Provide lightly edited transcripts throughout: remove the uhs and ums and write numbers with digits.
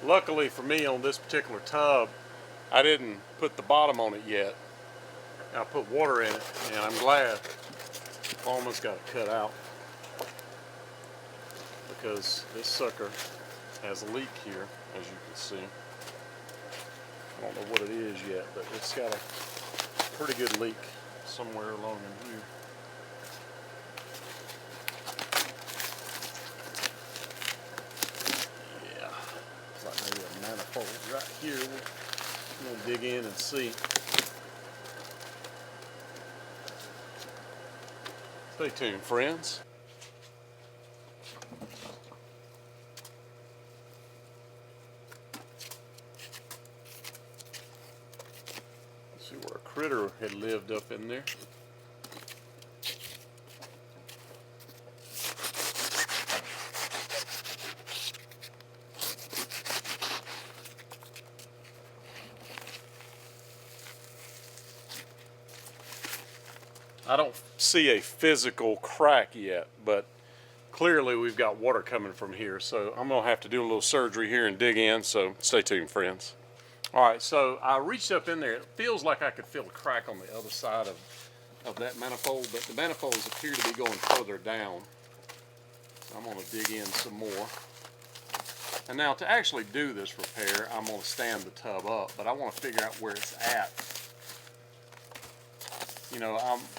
Luckily for me on this particular tub, I didn't put the bottom on it yet. I put water in it, and I'm glad. Almost got it cut out because this sucker has a leak here, as you can see. I don't know what it is yet, but it's got a pretty good leak somewhere along in here. Yeah, it's like maybe a manifold right here. We'll dig in and see. Stay tuned, friends. See where a critter had lived up in there. I don't see a physical crack yet, but clearly we've got water coming from here, so I'm gonna have to do a little surgery here and dig in, so stay tuned, friends. All right, so I reached up in there. It feels like I could feel a crack on the other side of that manifold, but the manifolds appear to be going further down. So I'm gonna dig in some more. And now to actually do this repair, I'm gonna stand the tub up, but I wanna figure out where it's at. You know,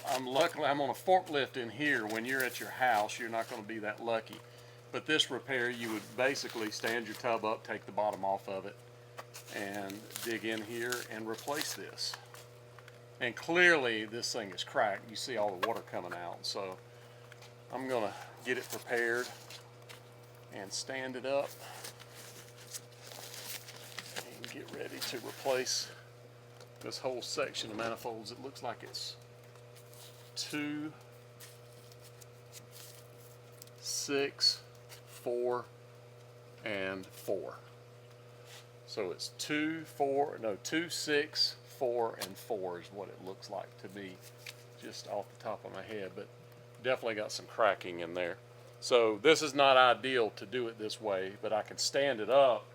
I'm luckily I'm on a forklift in here. When you're at your house, you're not going to be that lucky. But this repair, you would basically stand your tub up, take the bottom off of it, and dig in here and replace this. And clearly this thing is cracked. You see all the water coming out. So I'm going to get it prepared and stand it up and get ready to replace this whole section of manifolds. It looks like it's 2, 6, 4, and 4. So it's 2, 6, 4, and 4 is what it looks like to me, just off the top of my head, but definitely got some cracking in there. So this is not ideal to do it this way, but I can stand it up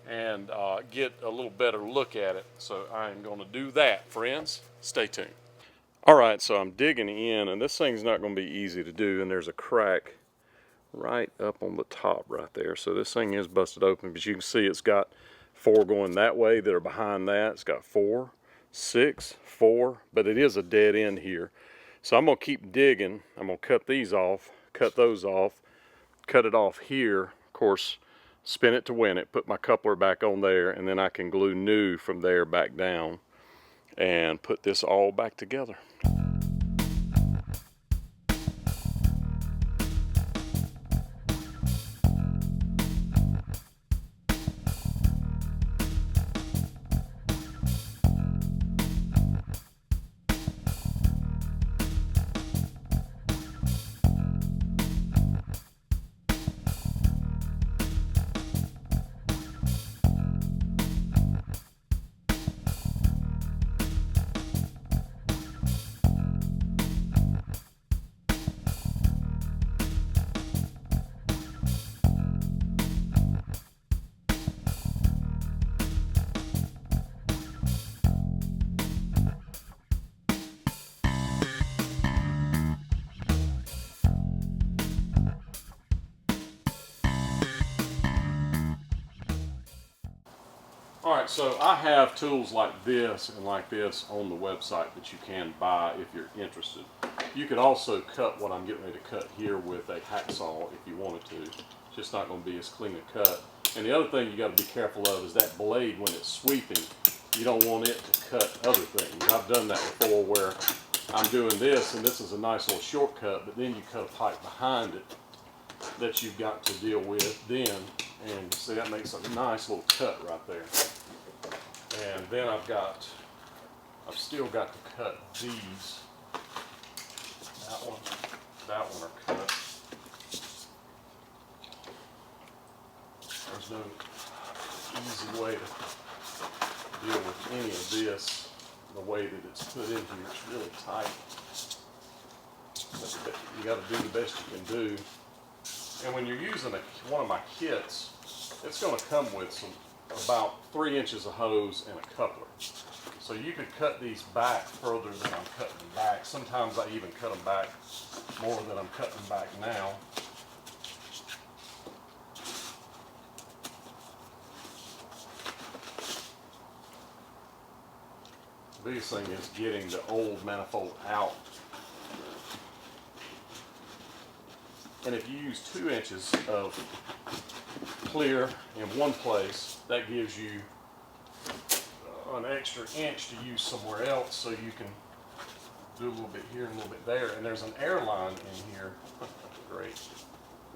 and get a little better look at it. So I'm going to do that, friends. Stay tuned. All right, so I'm digging in, and this thing's not going to be easy to do, and there's a crack right up on the top right there. So this thing is busted open, but you can see it's got 4 going that way that are behind that. It's got 4, 6, 4, but it is a dead end here. So I'm going to keep digging. I'm going to cut these off, cut those off, cut it off here. Of course, spin it to win it, put my coupler back on there, and then I can glue new from there back down and put this all back together. Alright, so I have tools like this and like this on the website that you can buy if you're interested. You could also cut what I'm getting ready to cut here with a hacksaw if you wanted to. It's just not going to be as clean a cut. And the other thing you got to be careful of is that blade when it's sweeping. You don't want it to cut other things. I've done that before where I'm doing this and this is a nice little shortcut, but then you cut a pipe behind it that you've got to deal with then, and see that makes a nice little cut right there. And then I've still got to cut these. That one are cut. There's no easy way to deal with any of this the way that it's put in here. It's really tight. But you got to do the best you can do. And when you're using one of my kits, it's going to come with about 3 inches of hose and a coupler. So you could cut these back further than I'm cutting them back. Sometimes I even cut them back more than I'm cutting them back now. The biggest thing is getting the old manifold out. And if you use 2 inches of clear in one place, that gives you an extra inch to use somewhere else, so you can do a little bit here and a little bit there. And there's an air line in here. Great.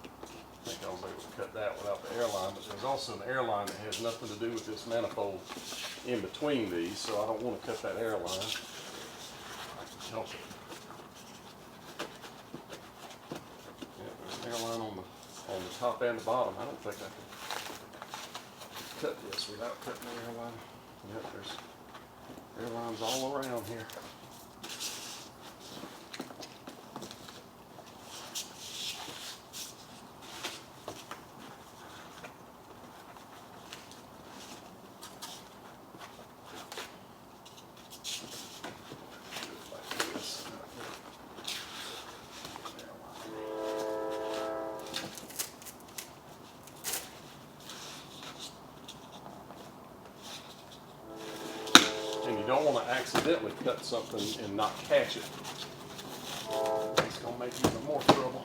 I think I was able to cut that without the air line, but there's also an air line that has nothing to do with this manifold in between these, so I don't want to cut that air line. I can help it. Airline on the top and the bottom. I don't think I can cut this without cutting the airline. Yep, there's airlines all around here. And you don't want to accidentally cut something and not catch it. It's going to make even more trouble.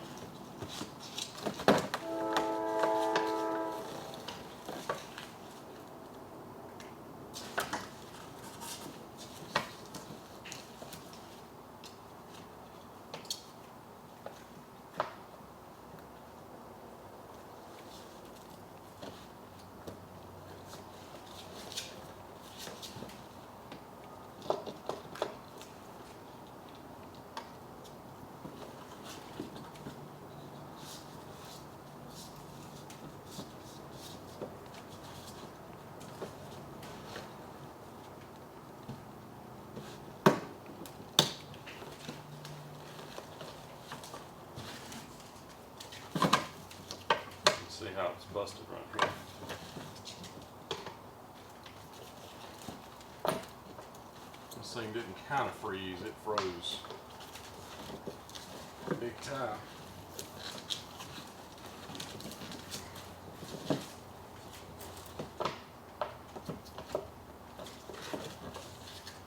See how it's busted right here. This thing didn't kind of freeze, it froze big time.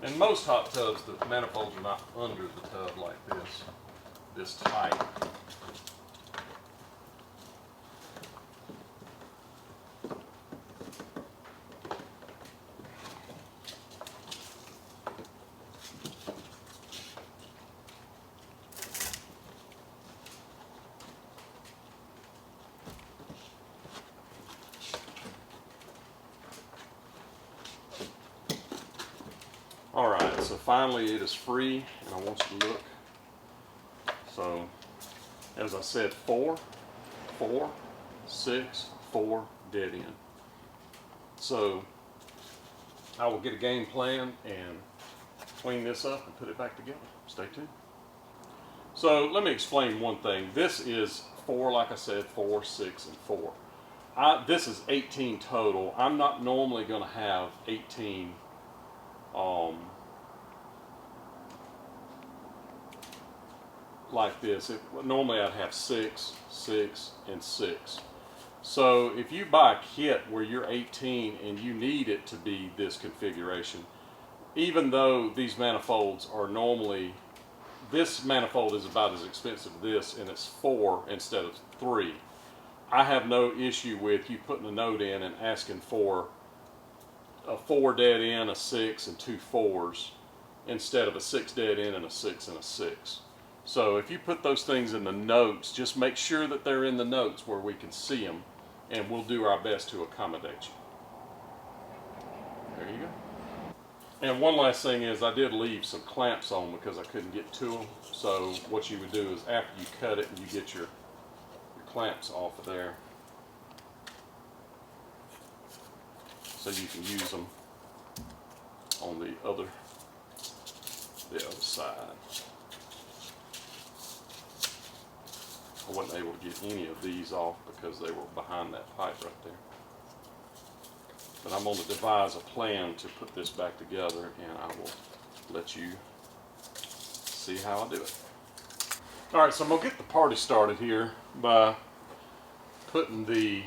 In most hot tubs, the manifolds are not under the tub like this tight. Alright, so finally it is free, and I want you to look. So, as I said, 4, 4, 6, 4, dead end. So, I will get a game plan and clean this up and put it back together. Stay tuned. So, let me explain one thing. This is 4, like I said, 4, 6, and 4. This is 18 total. I'm not normally going to have 18 like this. Normally I'd have 6, 6, and 6. So if you buy a kit where you're 18 and you need it to be this configuration, even though these manifolds are normally, this manifold is about as expensive as this, and it's 4 instead of 3. I have no issue with you putting a note in and asking for a 4 dead end, a 6, and 2 4s instead of a 6 dead end and a 6 and a 6. So if you put those things in the notes, just make sure that they're in the notes where we can see them, and we'll do our best to accommodate you. There you go. And one last thing is, I did leave some clamps on because I couldn't get to them. So what you would do is, after you cut it and you get your clamps off of there, so you can use them on the other side. I wasn't able to get any of these off because they were behind that pipe right there. But I'm going to devise a plan to put this back together, and I will let you see how I do it. All right, so I'm going to get the party started here by putting the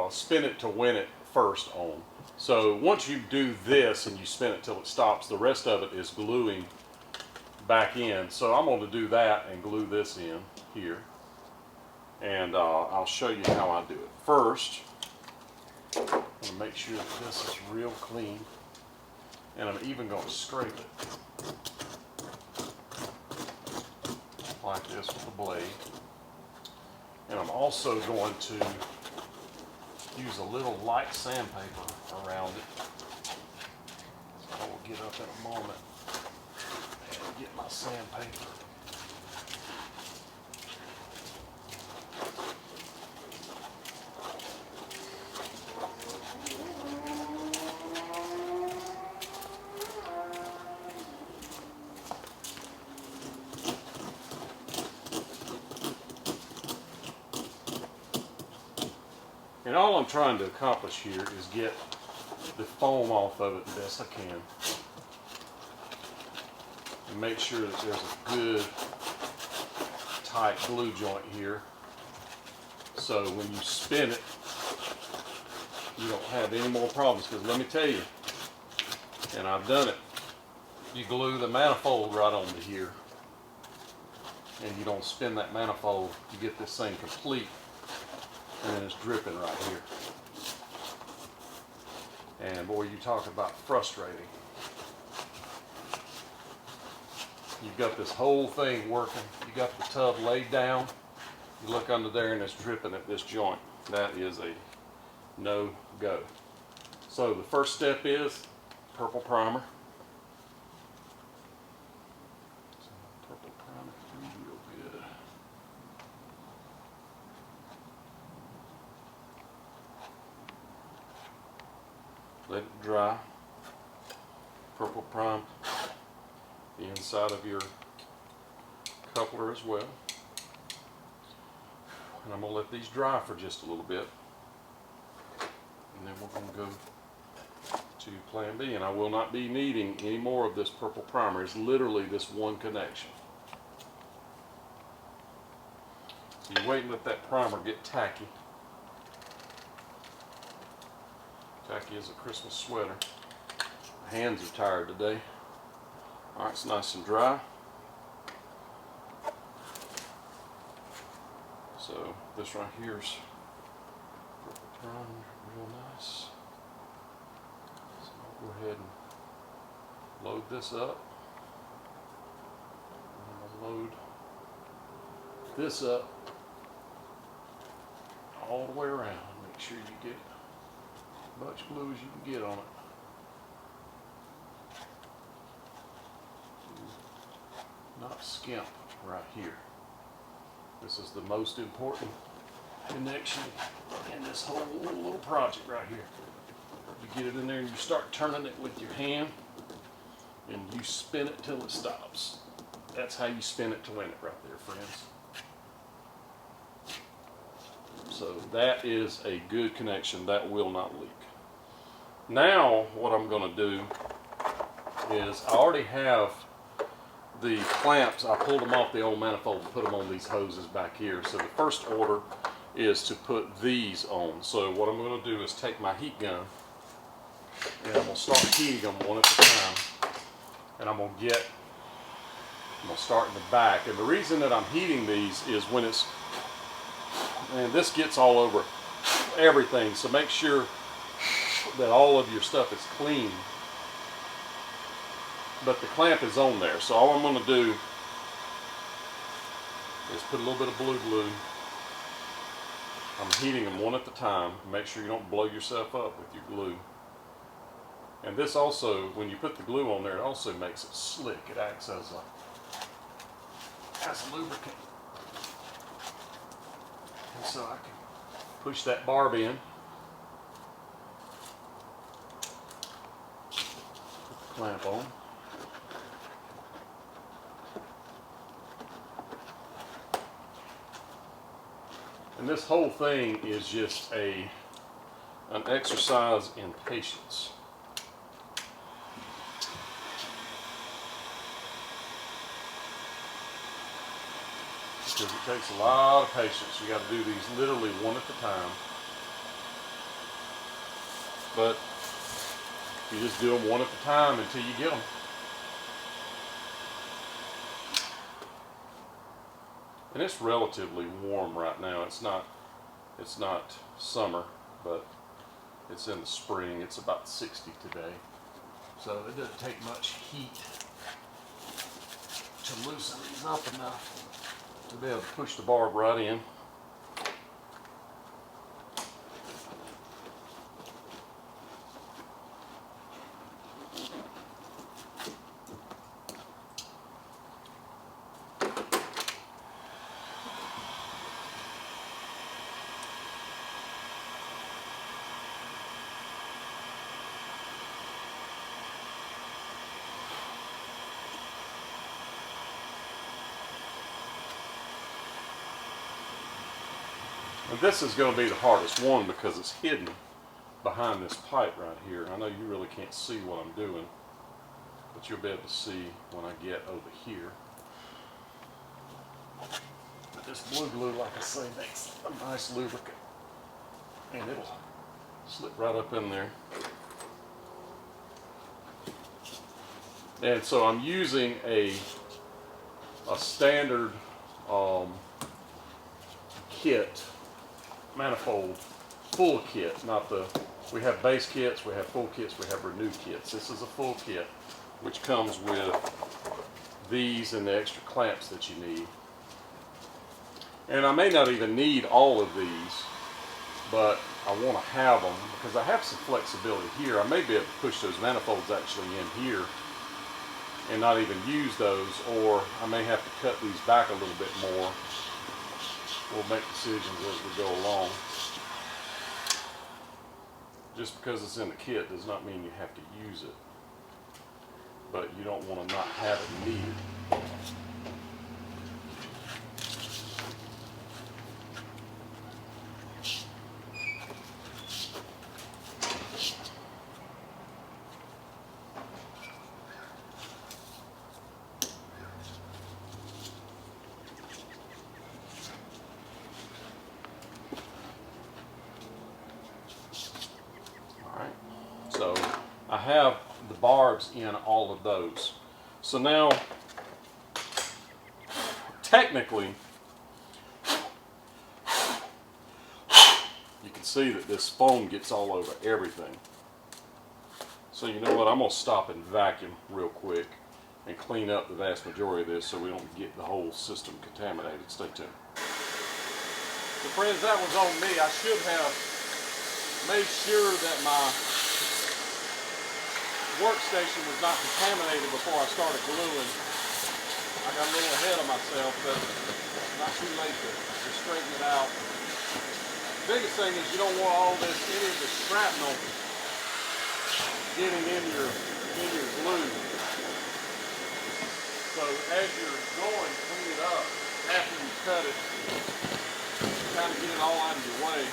spin it to win it first on. So once you do this and you spin it till it stops, the rest of it is gluing back in. So I'm going to do that and glue this in here. And I'll show you how I do it. First, I'm going to make sure that this is real clean. And I'm even going to scrape it like this with the blade. And I'm also going to use a little light sandpaper around it. So I will get up in a moment and get my sandpaper. And all I'm trying to accomplish here is get the foam off of it the best I can. And make sure that there's a good tight glue joint here. So when you spin it, you don't have any more problems. Because let me tell you, and I've done it, you glue the manifold right onto here. And you don't spin that manifold, you get this thing complete. And then it's dripping right here. And boy, you talk about frustrating. You've got this whole thing working. You got the tub laid down. You look under there and it's dripping at this joint. That is a no-go. So the first step is purple primer. So purple primer real good. Let it dry. Purple prime the inside of your coupler as well. And I'm going to let these dry for just a little bit. And then we're going to go to plan B. And I will not be needing any more of this purple primer. It's literally this one connection. So you wait and let that primer get tacky. Tacky as a Christmas sweater. My hands are tired today. Alright, it's nice and dry. So this right here is purple primer, real nice. So I'll go ahead and load this up. And I'll load this up all the way around. Make sure you get as much glue as you can get on it. Not skimp right here. This is the most important connection in this whole little project right here. You get it in there and you start turning it with your hand and you spin it till it stops. That's how you spin it to win it right there, friends. So that is a good connection. That will not leak. Now what I'm going to do is I already have the clamps. I pulled them off the old manifold and put them on these hoses back here. So the first order is to put these on. So what I'm going to do is take my heat gun and I'm going to start heating them one at a time. And I'm going to start in the back. And the reason that I'm heating these is when it's, and this gets all over everything. So make sure that all of your stuff is clean. But the clamp is on there. So all I'm going to do is put a little bit of blue glue. I'm heating them one at a time. Make sure you don't blow yourself up with your glue. And this also, when you put the glue on there, it also makes it slick. It acts as a lubricant. And so I can push that barb in. Put the clamp on. And this whole thing is just a an exercise in patience. Because it takes a lot of patience. You got to do these literally one at a time. But you just do them one at a time until you get them. And it's relatively warm right now. It's not summer, but it's in the spring. It's about 60 today. So it doesn't take much heat to loosen these up enough to be able to push the barb right in. And this is going to be the hardest one because it's hidden behind this pipe right here. I know you really can't see what I'm doing, but you'll be able to see when I get over here. But this blue glue, like I say, makes a nice lubricant, and it'll slip right up in there. And so I'm using a standard kit, Manifold full kit, not the, we have base kits, we have full kits, we have renew kits. This is a full kit, which comes with these and the extra clamps that you need. And I may not even need all of these, but I want to have them because I have some flexibility here. I may be able to push those manifolds actually in here and not even use those, or I may have to cut these back a little bit more. We'll make decisions as we go along. Just because it's in the kit does not mean you have to use it, but you don't want to not have it needed. So I have the barbs in all of those. So now, technically, you can see that this foam gets all over everything. So you know what, I'm going to stop and vacuum real quick and clean up the vast majority of this so we don't get the whole system contaminated. Stay tuned. So friends, that was on me. I should have made sure that my workstation was not contaminated before I started gluing. I got a little ahead of myself, but not too late to straighten it out. The biggest thing is you don't want all this, any of the shrapnel getting in your glue. So as you're going, clean it up after you cut it. Kind of get it all out of your way.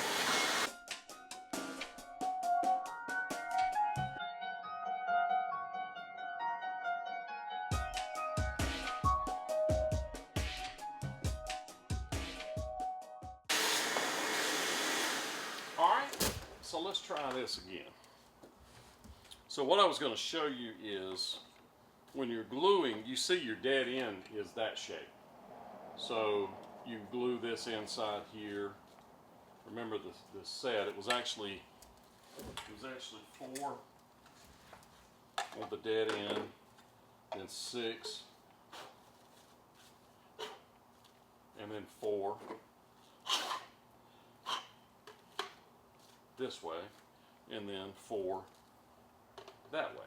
Alright, so let's try this again. So what I was going to show you is when you're gluing, you see your dead end is that shape. So you glue this inside here. Remember the set, it was actually 4 on the dead end, then 6, and then 4 this way, and then 4 that way.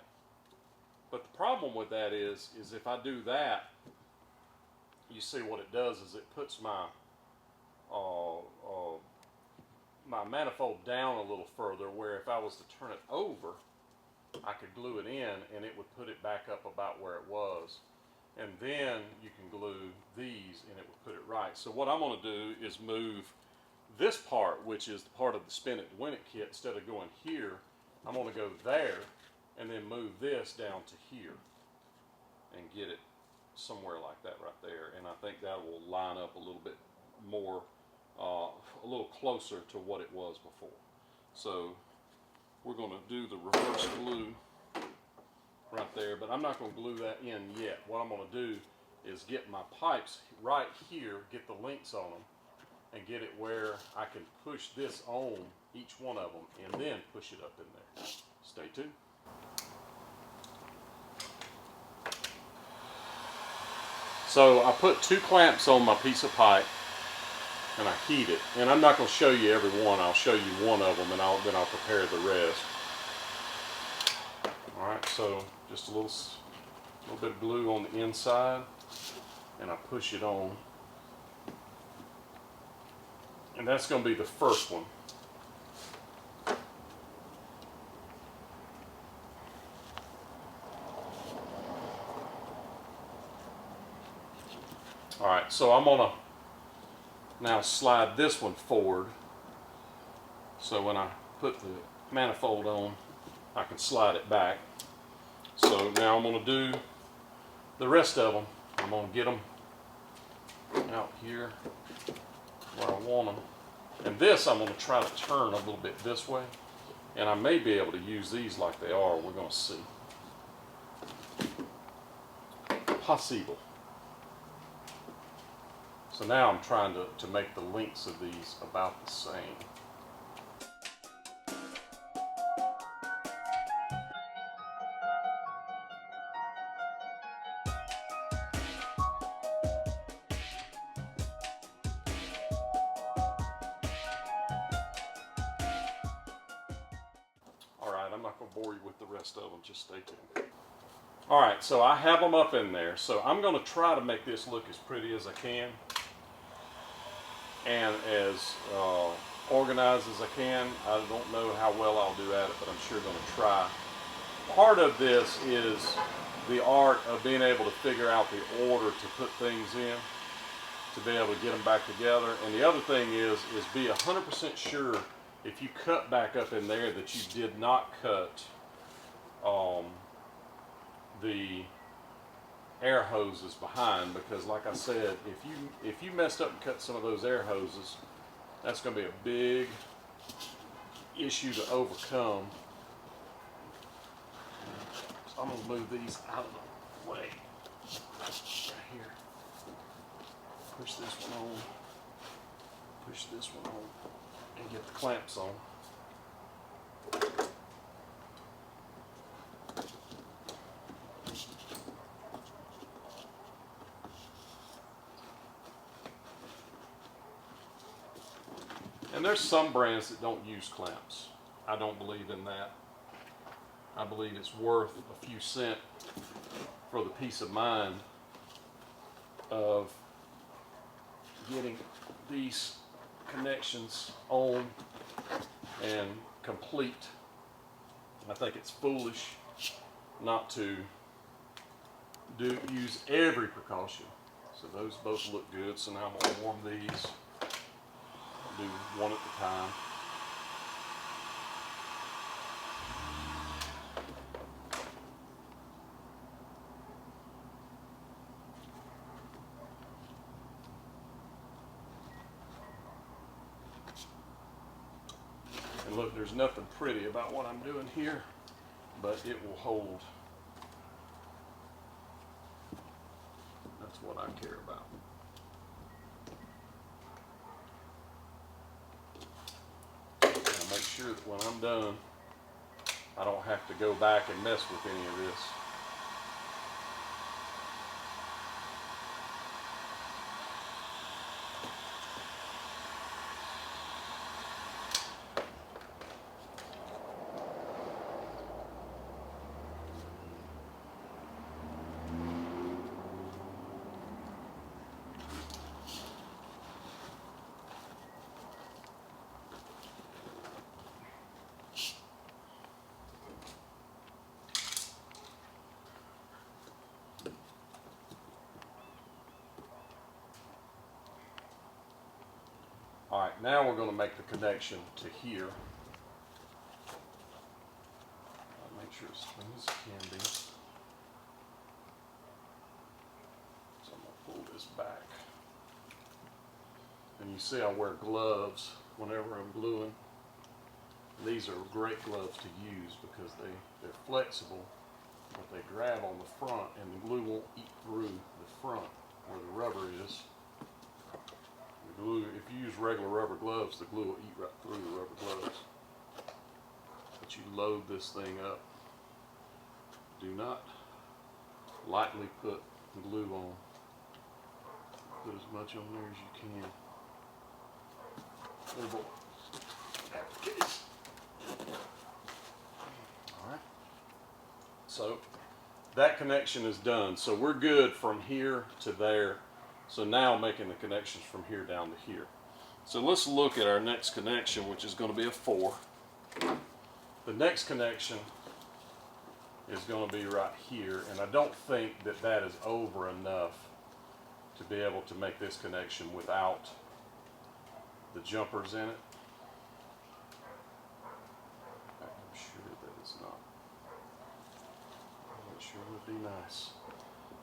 But the problem with that is if I do that, you see what it does is it puts my my manifold down a little further, where if I was to turn it over, I could glue it in and it would put it back up about where it was. And then you can glue these and it would put it right. So what I'm going to do is move this part, which is the part of the spin it to win it kit, instead of going here, I'm going to go there and then move this down to here and get it somewhere like that right there. And I think that will line up a little bit more, a little closer to what it was before. So we're going to do the reverse glue right there, but I'm not going to glue that in yet. What I'm going to do is get my pipes right here, get the links on them, and get it where I can push this on each one of them and then push it up in there. Stay tuned. So I put 2 clamps on my piece of pipe and I heat it. And I'm not going to show you every one. I'll show you one of them and then I'll prepare the rest. Alright, so just a little bit of glue on the inside and I push it on. And that's going to be the first one. Alright, so I'm going to now slide this one forward. So when I put the manifold on, I can slide it back. So now I'm going to do the rest of them. I'm going to get them out here where I want them. And this I'm going to try to turn a little bit this way. And I may be able to use these like they are. We're going to see. Possible. So now I'm trying to make the lengths of these about the same. Alright, I'm not going to bore you with the rest of them, just stay tuned. Alright, so I have them up in there, so I'm going to try to make this look as pretty as I can and as organized as I can. I don't know how well I'll do at it, but I'm sure going to try. Part of this is the art of being able to figure out the order to put things in, to be able to get them back together. And the other thing is be 100% sure if you cut back up in there that you did not cut the air hoses behind, because like I said, if you messed up and cut some of those air hoses, that's going to be a big issue to overcome. So I'm going to move these out of the way right here. Push this one on, push this one on, and get the clamps on. And there's some brands that don't use clamps. I don't believe in that. I believe it's worth a few cents for the peace of mind of getting these connections on and complete. I think it's foolish not to use every precaution. So those both look good. So now I'm going to warm these. Do one at a time. And look, there's nothing pretty about what I'm doing here, but it will hold. That's what I care about. Make sure that when I'm done, I don't have to go back and mess with any of this. Alright, now we're going to make the connection to here. I'll make sure it's as clean as it can be. So I'm going to pull this back. And you see I wear gloves whenever I'm gluing. These are great gloves to use because they're flexible, but they grab on the front and the glue won't eat through the front where the rubber is. The glue, if you use regular rubber gloves, the glue will eat right through the rubber gloves. But you load this thing up. Do not lightly put glue on. Put as much on there as you can. Oh boy. Alright. So that connection is done. So we're good from here to there. So now making the connections from here down to here. So let's look at our next connection, which is going to be a 4. The next connection is going to be right here, and I don't think that that is over enough to be able to make this connection without the jumpers in it. I'm sure that it's not. That sure would be nice.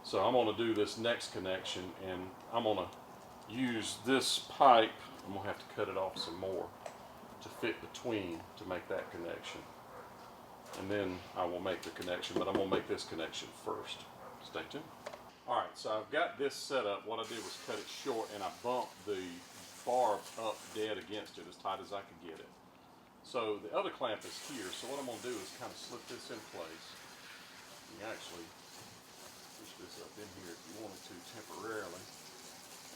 So I'm going to do this next connection, and I'm going to use this pipe. I'm going to have to cut it off some more to fit between to make that connection. And then I will make the connection, but I'm going to make this connection first. Stay tuned. Alright, so I've got this set up. What I did was cut it short, and I bumped the barb up dead against it as tight as I could get it. So the other clamp is here, so what I'm going to do is kind of slip this in place. You actually push this up in here if you wanted to temporarily,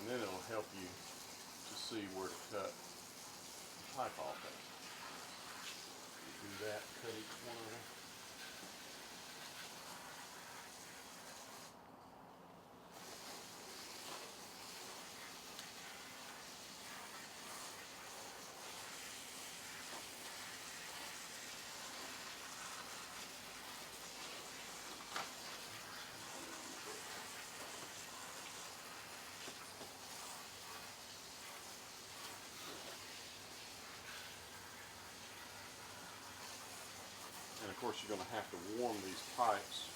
and then it'll help you to see where to cut the pipe off at. Do that, cut each one of them. And of course you're going to have to warm these pipes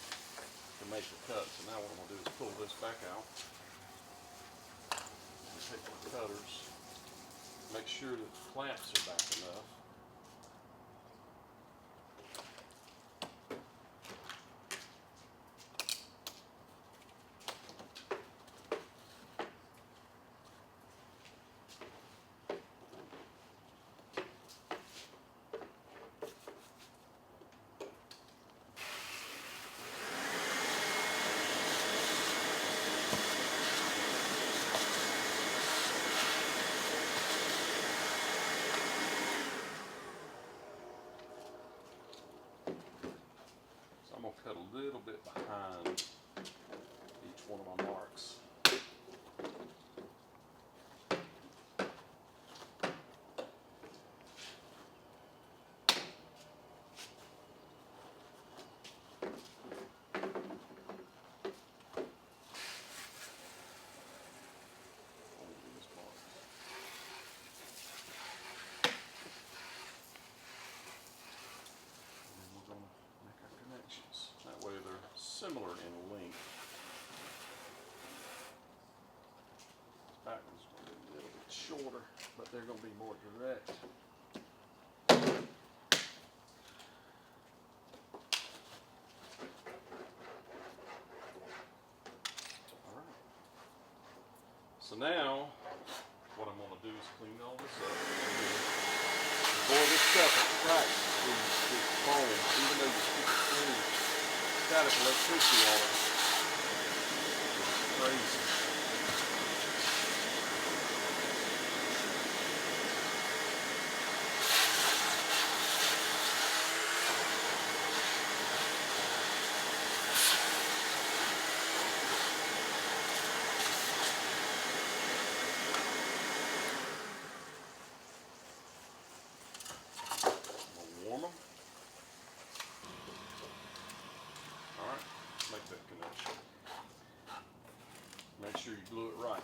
to make the cut. So now what I'm going to do is pull this back out and take the cutters, make sure that the clamps are back enough. I'm going to cut a little bit behind each one of my marks. That way they're similar in length. This back one's going to be a little bit shorter, but they're going to be more direct. Alright. So now, what I'm going to do is clean all this up. Before this stuff cracks this foam, even though you keep it clean, static electricity on it. It's crazy. Warm them. Alright, make that connection. Make sure you glue it right.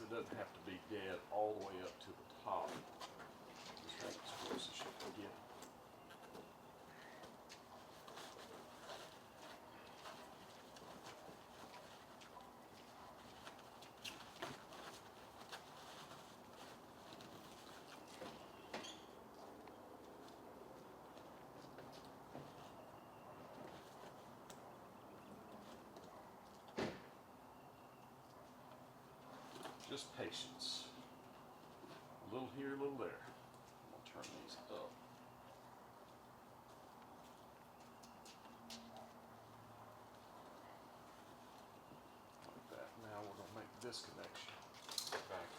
it doesn't have to be dead all the way up to the top. Just make it as close as you can get. Just patience. A little here, a little there. I'm going to turn these up. Like that. Now we're going to make this connection. Back.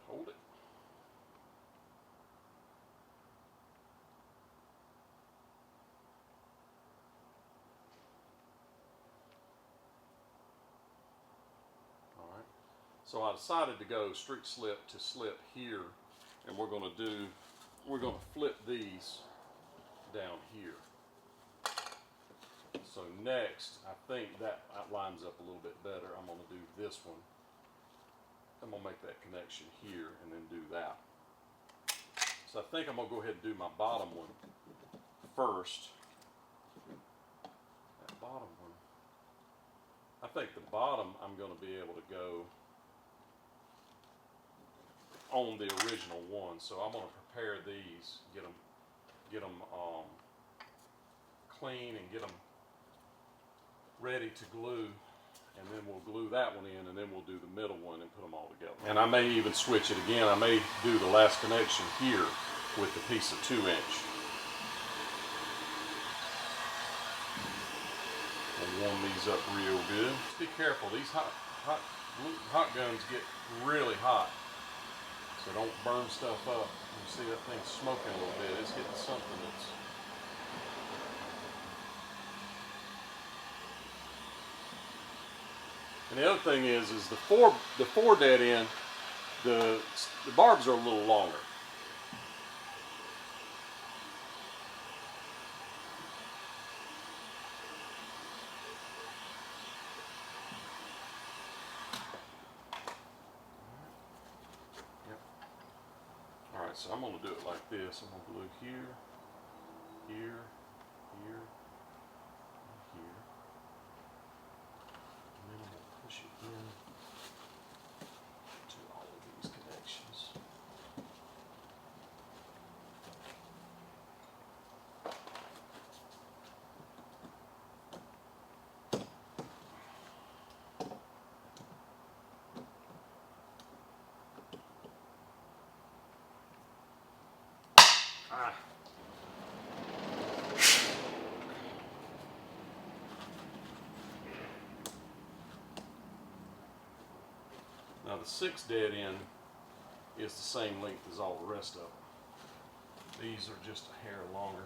Hold it. All right. So I decided to go street slip to slip here, and we're going to flip these down here. So next, I think that lines up a little bit better. I'm going to do this one. I'm going to make that connection here and then do that. So I think I'm going to go ahead and do my bottom one first. That bottom one. I think the bottom I'm going to be able to go on the original one. So I'm going to prepare these, get them clean and get them ready to glue. And then we'll glue that one in, and then we'll do the middle one and put them all together. And I may even switch it again. I may do the last connection here with the piece of 2-inch. We'll warm these up real good. Just be careful. These hot guns get really hot, so don't burn stuff up. You see that thing smoking a little bit. It's hitting something that's. And the other thing is the four dead end, the barbs are a little longer. Yep. All right, so I'm going to do it like this. I'm going to glue here, here, here, and here. And then I'm going to push it in to all of these connections. Now the 6 dead end is the same length as all the rest of them. These are just a hair longer.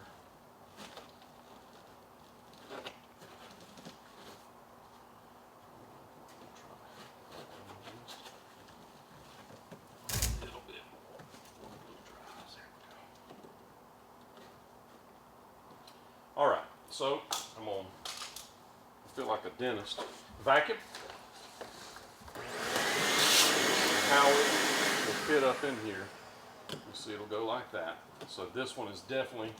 A little bit more. All right, so I'm on. I feel like a dentist. Vacuum. How it will fit up in here. You see it'll go like that. So this one is definitely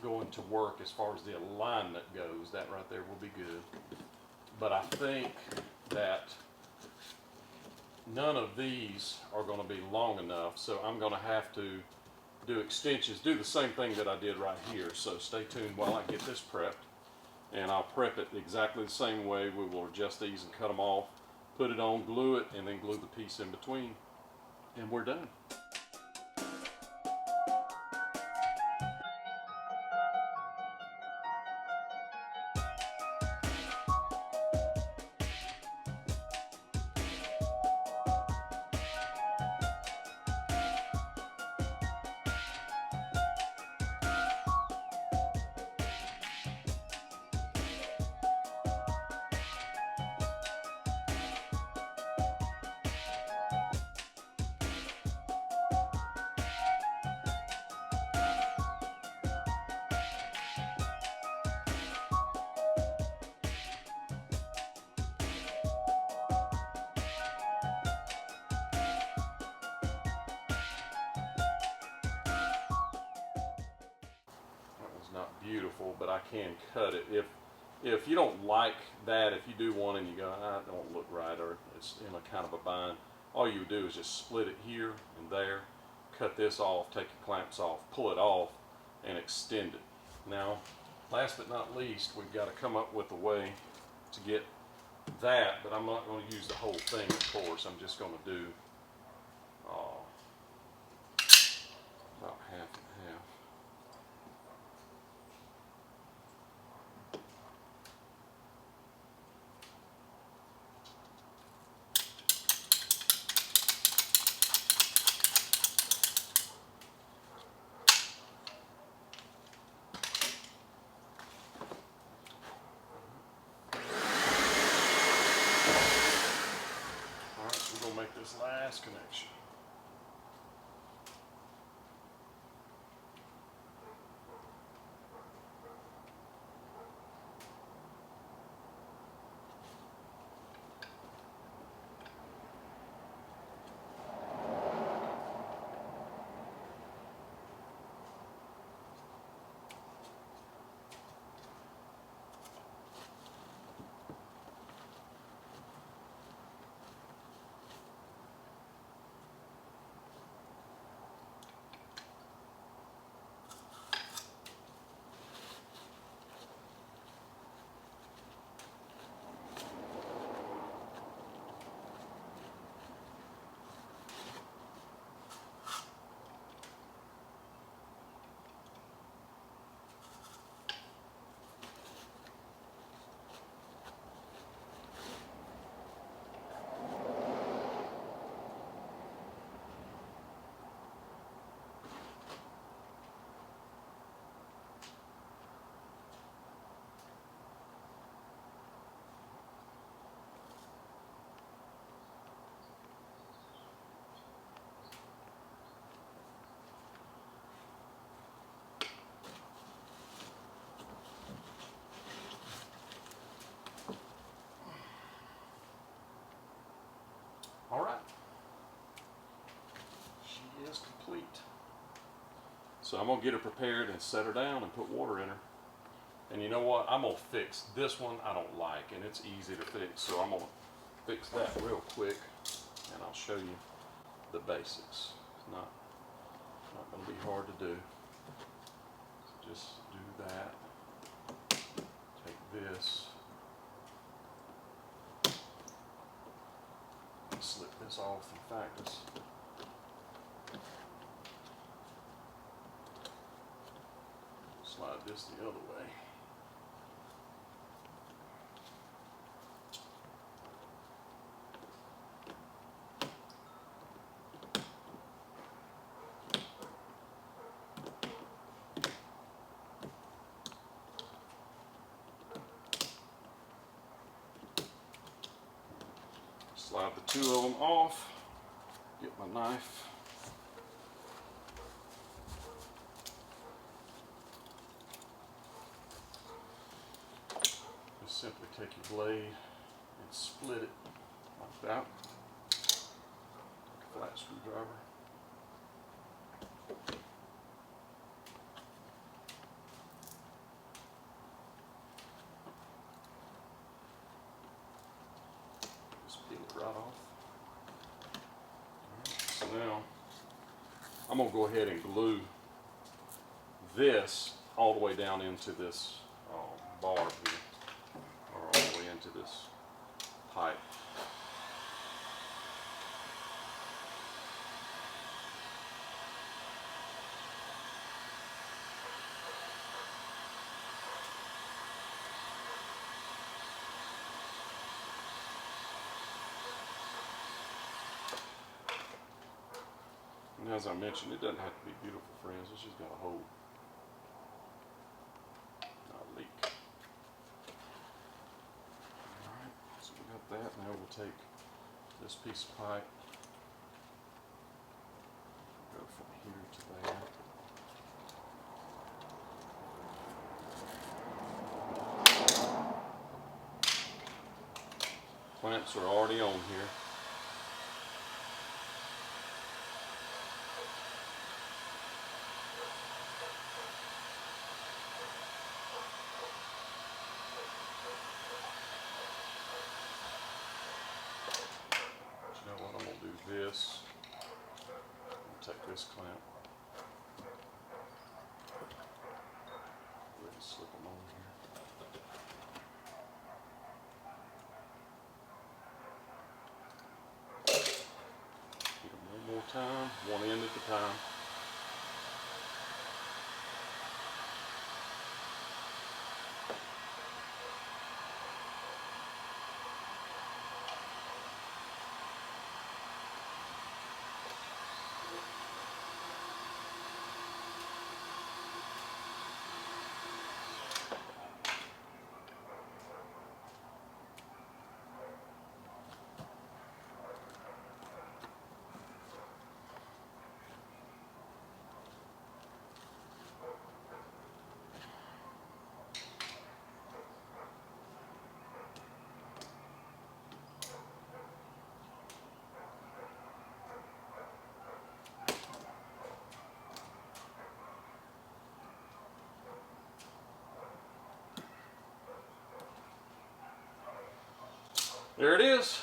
going to work as far as the alignment goes. That right there will be good. But I think that none of these are going to be long enough, so I'm going to have to do extensions, do the same thing that I did right here. So stay tuned while I get this prepped. And I'll prep it exactly the same way. We will adjust these and cut them off, put it on, glue it, and then glue the piece in between. And we're done. Not beautiful, but I can cut it. If you don't like that, if you do one and you go, ah, it don't look right, or it's in a kind of a bind, all you do is just split it here and there, cut this off, take the clamps off, pull it off, and extend it. Now, last but not least, we've got to come up with a way to get that, but I'm not going to use the whole thing, of course. I'm just going to do about half and half. This last connection. All right, she is complete. So I'm gonna get her prepared and set her down and put water in her. And you know what? I'm gonna fix this one. I don't like, and it's easy to fix. So I'm gonna fix that real quick, and I'll show you the basics. It's not gonna be hard to do. Just do that. Take this. Slip this off. In fact, it's slide this the other way. Slide the two of them off, get my knife. Just simply take your blade and split it like that. Like a flat screwdriver. Peel it right off. Right, so now I'm going to go ahead and glue this all the way down into this barb here, or all the way into this pipe. And as I mentioned, it doesn't have to be beautiful, friends. It's just got a hole, not a leak. Alright, so we got that. Now we'll take this piece of pipe, go from here to there. Clamps are already on here. This, take this clamp, go ahead and slip them on here. Hit them one more time, one end at a time. There it is.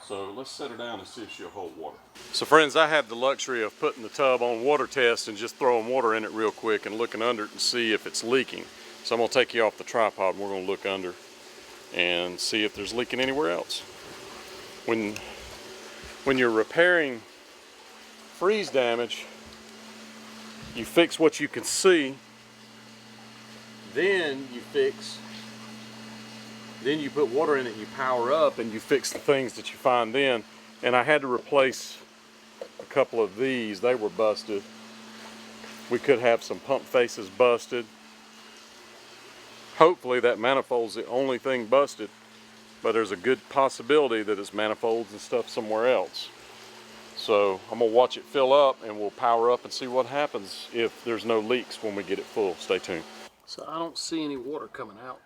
So let's set her down and see if she'll hold water. So friends, I have the luxury of putting the tub on water test and just throwing water in it real quick and looking under it and see if it's leaking. So I'm gonna take you off the tripod and we're gonna look under and see if there's leaking anywhere else. When you're repairing freeze damage, you fix what you can see, then you put water in it and you power up and you fix the things that you find then. And I had to replace a couple of these. They were busted. We could have some pump faces busted. Hopefully that manifold's the only thing busted, but there's a good possibility that it's manifolds and stuff somewhere else. So I'm gonna watch it fill up and we'll power up and see what happens if there's no leaks when we get it full. Stay tuned. So I don't see any water coming out